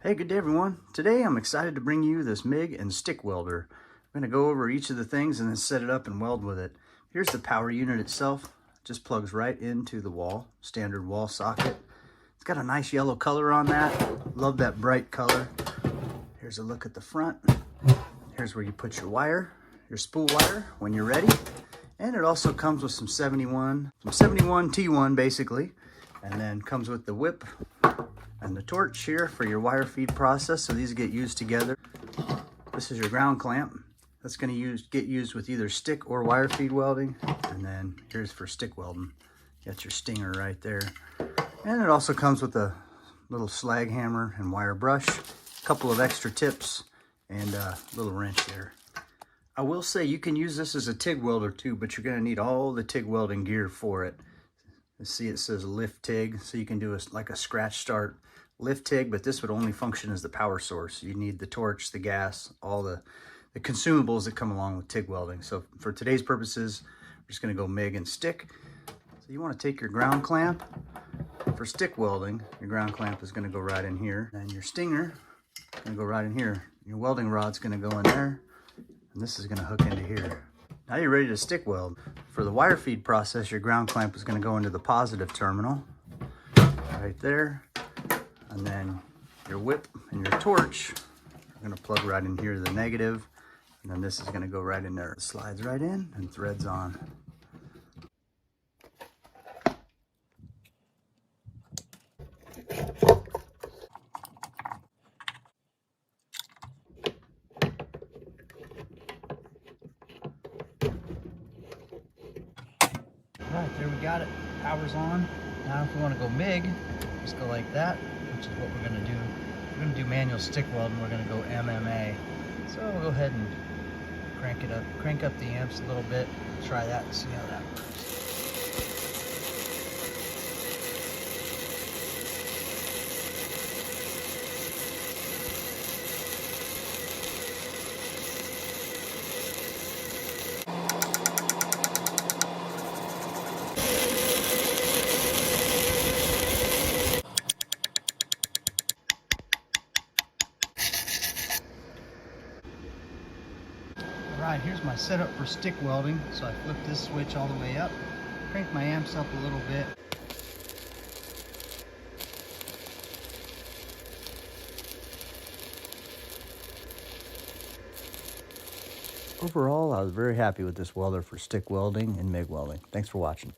Hey, good day everyone. Today I'm excited to bring you this MIG and stick welder. I'm going to go over each of the things and then set it up and weld with it. Here's the power unit itself. It just plugs right into the wall, standard wall socket. It's got a nice yellow color on that. Love that bright color. Here's a look at the front. Here's where you put your wire, your spool wire when you're ready. And it also comes with some 71 T1 basically. And then comes with the whip and the torch here for your wire feed process. So these get used together. This is your ground clamp. That's going to get used with either stick or wire feed welding. And then here's for stick welding. Got your stinger right there. And it also comes with a little slag hammer and wire brush, a couple of extra tips, and a little wrench there. I will say you can use this as a TIG welder too, but you're going to need all the TIG welding gear for it. You see it says lift TIG, so you can do like a scratch start lift TIG, but this would only function as the power source. You need the torch, the gas, all the consumables that come along with TIG welding. So for today's purposes, we're just going to go MIG and stick. So you want to take your ground clamp. For stick welding, your ground clamp is going to go right in here, and your stinger is going to go right in here. Your welding rod's going to go in there, and this is going to hook into here. Now you're ready to stick weld. For the wire feed process, your ground clamp is going to go into the positive terminal right there. And then your whip and your torch are going to plug right in here to the negative. And then this is going to go right in there. It slides right in and threads on. Right, there we got it. Power's on. Now if we want to go MIG, just go like that, which is what we're going to do. We're going to do manual stick welding. We're going to go MMA. So we'll go ahead and crank up the amps a little bit. Try that and see how that works. Alright, here's my setup for stick welding. So I flip this switch all the way up, crank my amps up a little bit. Overall, I was very happy with this welder for stick welding and MIG welding. Thanks for watching.